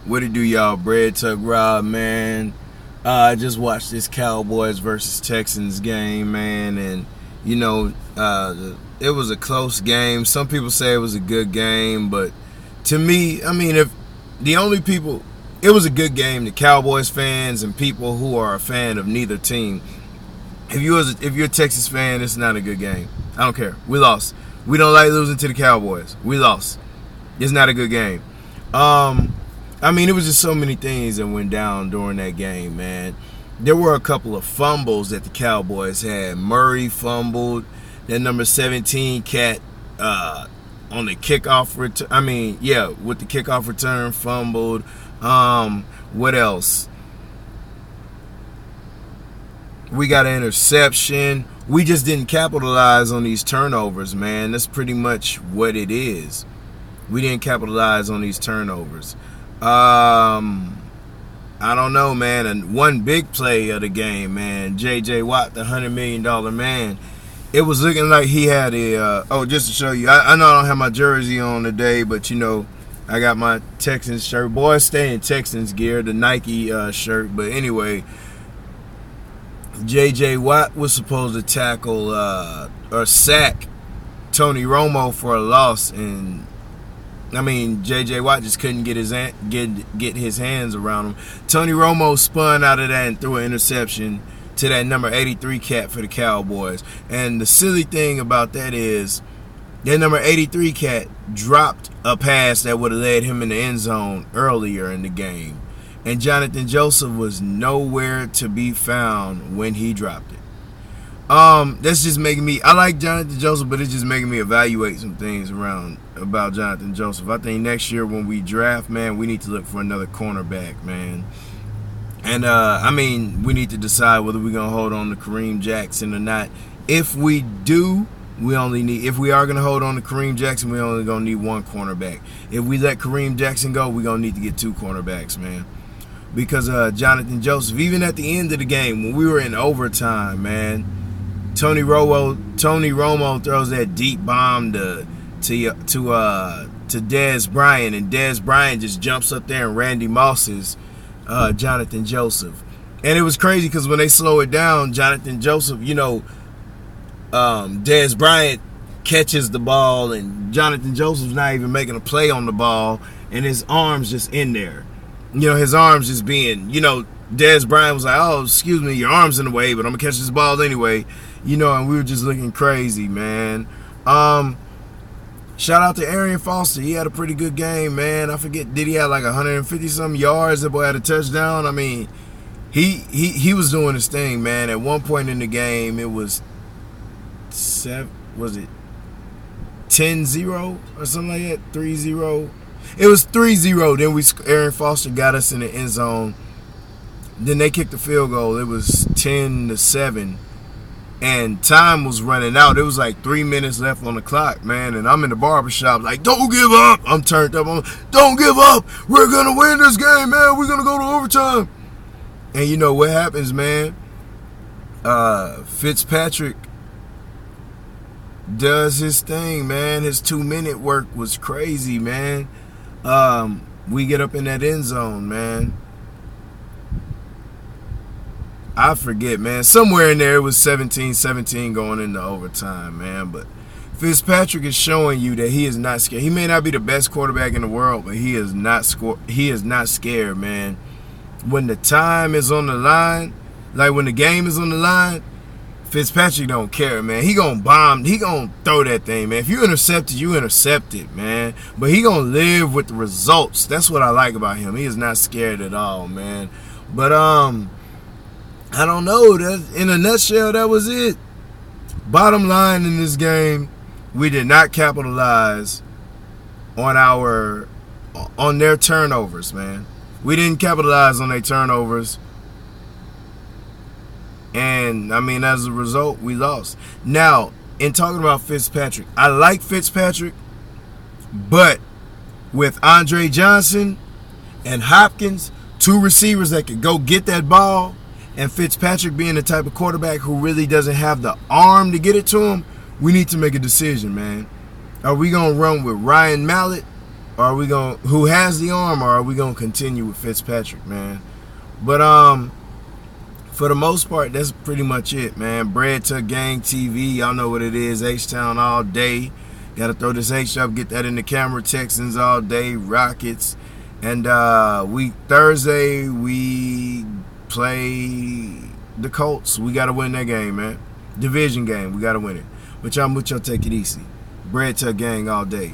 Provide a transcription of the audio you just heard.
What it do, y'all? Bread Tuck Rob, man. I just watched this Cowboys versus Texans game, man, and it was a close game. Some people say it was a good game, but to me, I mean, if the only people, it was a good game. The Cowboys fans and people who are a fan of neither team. If you're a Texas fan, it's not a good game. I don't care. We lost. We don't like losing to the Cowboys. We lost. It's not a good game. I mean, it was just so many things that went down during that game, man. There were a couple of fumbles that the Cowboys had. Murray fumbled. That number 17 cat on the kickoff return. With the kickoff return, fumbled. What else? We got an interception. We just didn't capitalize on these turnovers, man. That's pretty much what it is. We didn't capitalize on these turnovers. I don't know, man. And one big play of the game, man. J.J. Watt, the $100 million man. It was looking like he had just to show you. I know I don't have my jersey on today, but I got my Texans shirt. Boy, stay in Texans gear, the Nike shirt. But anyway, J.J. Watt was supposed to tackle or sack Tony Romo for a loss, and J.J. Watt just couldn't get his hands around him. Tony Romo spun out of that and threw an interception to that number 83 cat for the Cowboys. And the silly thing about that is that number 83 cat dropped a pass that would have led him in the end zone earlier in the game. And Jonathan Joseph was nowhere to be found when he dropped it. That's just making me, I like Jonathan Joseph, but it's just making me evaluate some things about Jonathan Joseph. I think next year when we draft, man, we need to look for another cornerback, man. And, we need to decide whether we're going to hold on to Kareem Jackson or not. If we do, if we are going to hold on to Kareem Jackson, we only going to need one cornerback. If we let Kareem Jackson go, we're going to need to get two cornerbacks, man. Because Jonathan Joseph, even at the end of the game, when we were in overtime, man, Tony Romo throws that deep bomb to Dez Bryant, and Dez Bryant just jumps up there and Randy Moss's Jonathan Joseph. And it was crazy because when they slow it down, Jonathan Joseph, Dez Bryant catches the ball, and Jonathan Joseph's not even making a play on the ball, and his arm's just in there. His arm's just being, Dez Bryant was like, oh, excuse me, your arm's in the way, but I'm going to catch this ball anyway. And we were just looking crazy, man. Shout out to Arian Foster. He had a pretty good game, man. I forget, did he have like 150-some yards? That boy had a touchdown. He was doing his thing, man. At one point in the game, it was 10-0 or something like that? 3-0. It was 3-0. Then Arian Foster got us in the end zone. Then they kicked the field goal. It was 10-7. And time was running out. It was like 3 minutes left on the clock, man. And I'm in the barbershop like, don't give up. I'm turned up. Don't give up. We're going to win this game, man. We're going to go to overtime. And you know what happens, man? Fitzpatrick does his thing, man. His 2-minute work was crazy, man. We get up in that end zone, man. I forget, man. Somewhere in there it was 17-17 going into overtime, man. But Fitzpatrick is showing you that he is not scared. He may not be the best quarterback in the world, but he is not scared, man. When the time is on the line, like when the game is on the line, Fitzpatrick don't care, man. He gonna bomb. He gonna throw that thing, man. If you intercept it, you intercept it, man. But he gonna live with the results. That's what I like about him. He is not scared at all, man. But I don't know. In a nutshell, that was it. Bottom line in this game, we did not capitalize on their turnovers, man. We didn't capitalize on their turnovers. And, as a result, we lost. Now, in talking about Fitzpatrick, I like Fitzpatrick, but with Andre Johnson and Hopkins, two receivers that could go get that ball, and Fitzpatrick being the type of quarterback who really doesn't have the arm to get it to him, we need to make a decision, man. Are we going to run with Ryan Mallett Are we going who has the arm, or are we gonna continue with Fitzpatrick, man? But for the most part, that's pretty much it, man. Bread to Gang TV, y'all know what it is. H-Town all day. Gotta throw this H up, get that in the camera. Texans all day, Rockets. And Thursday we play the Colts. We gotta win that game, man. Division game, we gotta win it. But y'all take it easy. Bread to Gang all day.